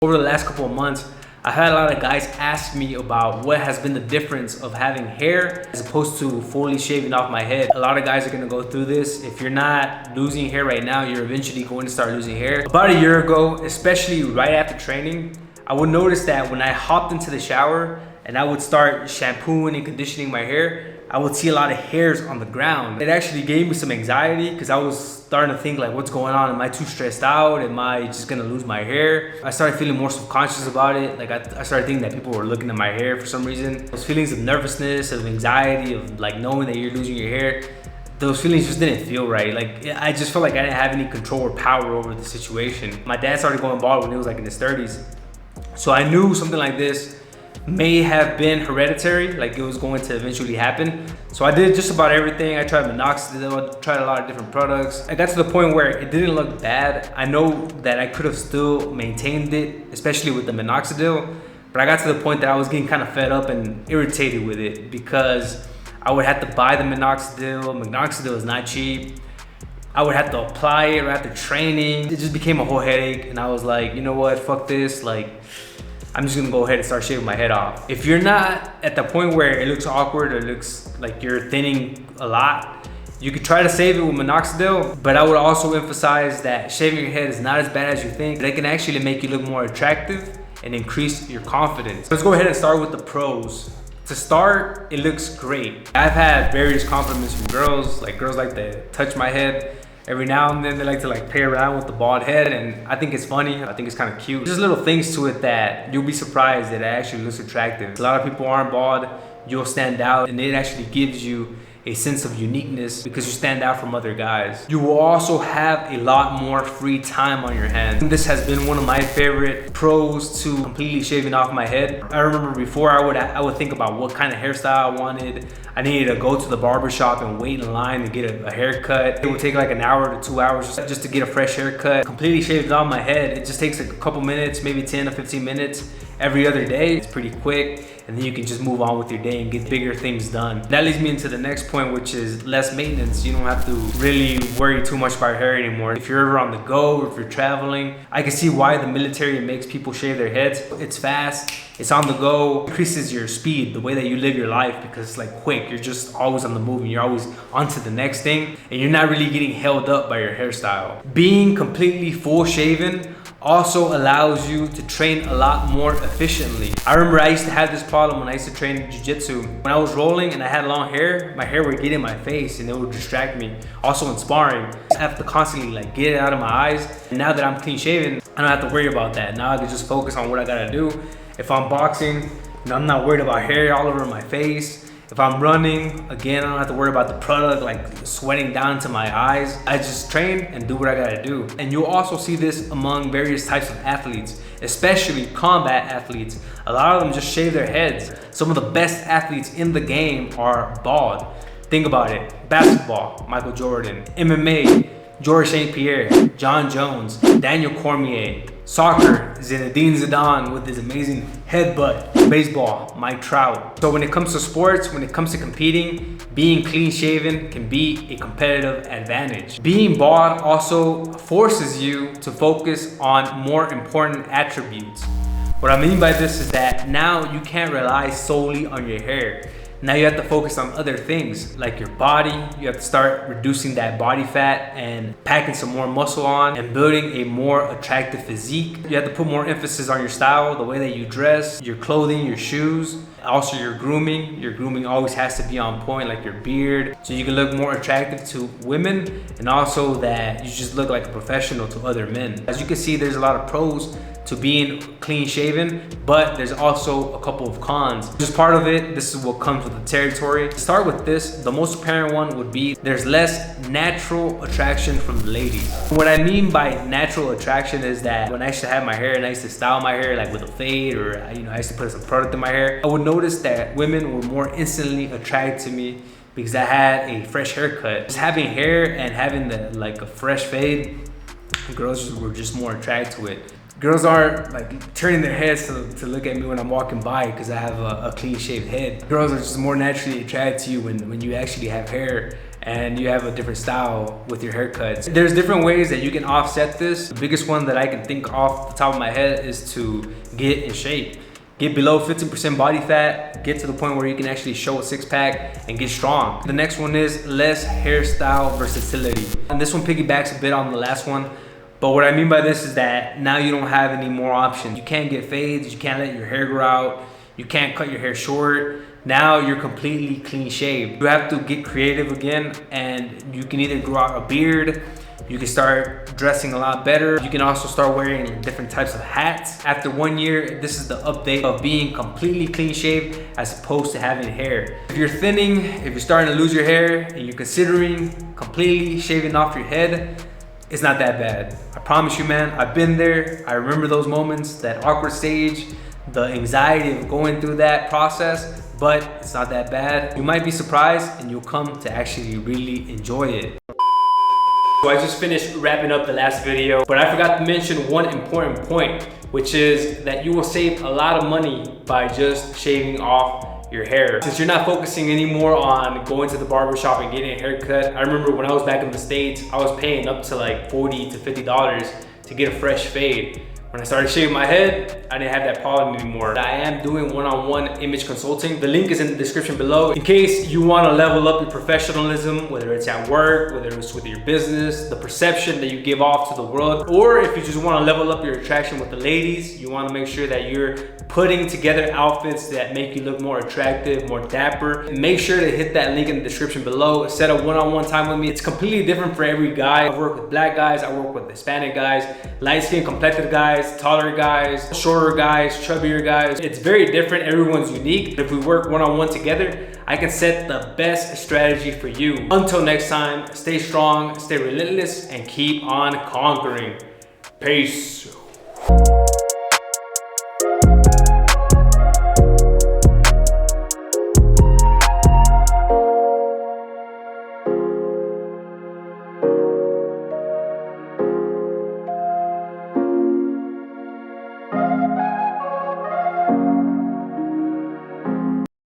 Over the last couple of months, I've had a lot of guys ask me about what has been the difference of having hair as opposed to fully shaving off my head. A lot of guys are gonna go through this. If you're not losing hair right now, you're eventually going to start losing hair. About a year ago, especially right after training, I would notice that when I hopped into the shower and I would start shampooing and conditioning my hair, I would see a lot of hairs on the ground. It actually gave me some anxiety because I was starting to think like, what's going on? Am I too stressed out? Am I just gonna lose my hair? I started feeling more subconscious about it. Like I started thinking that people were looking at my hair for some reason. Those feelings of nervousness, of anxiety, of like knowing that you're losing your hair, those feelings just didn't feel right. Like I just felt like I didn't have any control or power over the situation. My dad started going bald when he was like in his 30s. So I knew something like this may have been hereditary, like it was going to eventually happen. So I did just about everything. I tried minoxidil, tried a lot of different products. I got to the point where it didn't look bad. I know that I could have still maintained it, especially with the minoxidil, but I got to the point that I was getting kind of fed up and irritated with it because I would have to buy the minoxidil. Minoxidil is not cheap. I would have to apply it right after training. It just became a whole headache, and I was like, you know what, fuck this. Like, I'm just gonna go ahead and start shaving my head off. If you're not at the point where it looks awkward or it looks like you're thinning a lot, you could try to save it with minoxidil, but I would also emphasize that shaving your head is not as bad as you think. They can actually make you look more attractive and increase your confidence. Let's go ahead and start with the pros. To start, it looks great. I've had various compliments from girls. Like girls like to touch my head. Every now and then they like to like play around with the bald head, and I think it's funny. I think it's kind of cute. There's little things to it that you'll be surprised that it actually looks attractive. A lot of people aren't bald. You'll stand out, and it actually gives you a sense of uniqueness because you stand out from other guys. You will also have a lot more free time on your hands. This has been one of my favorite pros to completely shaving off my head. I remember before I would think about what kind of hairstyle I wanted. I needed to go to the barber shop and wait in line to get a haircut. It would take like an hour to 2 hours just to get a fresh haircut. Completely shaved off my head, it just takes a couple minutes, maybe 10 to 15 minutes every other day. It's pretty quick, and then you can just move on with your day and get bigger things done. That leads me into the next point, which is less maintenance. You don't have to really worry too much about your hair anymore. If you're ever on the go, or if you're traveling, I can see why the military makes people shave their heads. It's fast, it's on the go, increases your speed, the way that you live your life, because it's like quick. You're just always on the move and you're always onto the next thing, and you're not really getting held up by your hairstyle. Being completely full shaven also allows you to train a lot more efficiently. I remember I used to have this problem when I used to train jiu-jitsu. When I was rolling and I had long hair, my hair would get in my face and it would distract me. Also in sparring, I have to constantly like get it out of my eyes. And now that I'm clean shaven, I don't have to worry about that. Now I can just focus on what I gotta do. If I'm boxing, I'm not worried about hair all over my face. If I'm running, again, I don't have to worry about the product like sweating down to my eyes. I just train and do what I gotta do. And you'll also see this among various types of athletes, especially combat athletes. A lot of them just shave their heads. Some of the best athletes in the game are bald. Think about it. Basketball, Michael Jordan. MMA, Georges St. Pierre, John Jones, Daniel Cormier. Soccer, Zinedine Zidane with his amazing headbutt. Baseball, Mike Trout. So when it comes to sports, when it comes to competing, being clean shaven can be a competitive advantage. Being bald also forces you to focus on more important attributes. What I mean by this is that now you can't rely solely on your hair. Now you have to focus on other things like your body. You have to start reducing that body fat and packing some more muscle on and building a more attractive physique. You have to put more emphasis on your style, the way that you dress, your clothing, your shoes. Also your grooming. Your grooming always has to be on point, like your beard, so you can look more attractive to women, and also that you just look like a professional to other men. As you can see, there's a lot of pros to being clean shaven, but there's also a couple of cons. Just part of it, this is what comes with the territory. To start with this, the most apparent one would be there's less natural attraction from the ladies. What I mean by natural attraction is that when I used to have my hair and I used to style my hair like with a fade, or I used to put some product in my hair, I would notice that women were more instantly attracted to me because I had a fresh haircut. Just having hair and having a fresh fade, girls were just more attracted to it. Girls aren't like turning their heads to look at me when I'm walking by because I have a clean shaved head. Girls are just more naturally attracted to you when you actually have hair and you have a different style with your haircuts. There's different ways that you can offset this. The biggest one that I can think off the top of my head is to get in shape. Get below 15% body fat, get to the point where you can actually show a six pack and get strong. The next one is less hairstyle versatility. And this one piggybacks a bit on the last one. But what I mean by this is that now you don't have any more options. You can't get fades, you can't let your hair grow out, you can't cut your hair short. Now you're completely clean shaved. You have to get creative again, and you can either grow out a beard, you can start dressing a lot better. You can also start wearing different types of hats. After 1 year, this is the update of being completely clean shaved as opposed to having hair. If you're thinning, if you're starting to lose your hair, and you're considering completely shaving off your head, it's not that bad. I promise you, man, I've been there. I remember those moments, that awkward stage, the anxiety of going through that process, but it's not that bad. You might be surprised and you'll come to actually really enjoy it. So I just finished wrapping up the last video, but I forgot to mention one important point, which is that you will save a lot of money by just shaving off your hair. Since you're not focusing anymore on going to the barber shop and getting a haircut. I remember when I was back in the States, I was paying up to like $40 to $50 to get a fresh fade. When I started shaving my head, I didn't have that problem anymore. I am doing one-on-one image consulting. The link is in the description below. In case you want to level up your professionalism, whether it's at work, whether it's with your business, the perception that you give off to the world, or if you just want to level up your attraction with the ladies, you want to make sure that you're putting together outfits that make you look more attractive, more dapper. Make sure to hit that link in the description below. Set up one-on-one time with me. It's completely different for every guy. I work with black guys, I work with Hispanic guys, light-skinned complected guys, taller guys, shorter guys, chubbier guys. It's very different, everyone's unique. If we work one-on-one together, I can set the best strategy for you. Until next time, stay strong, stay relentless, and keep on conquering. Peace.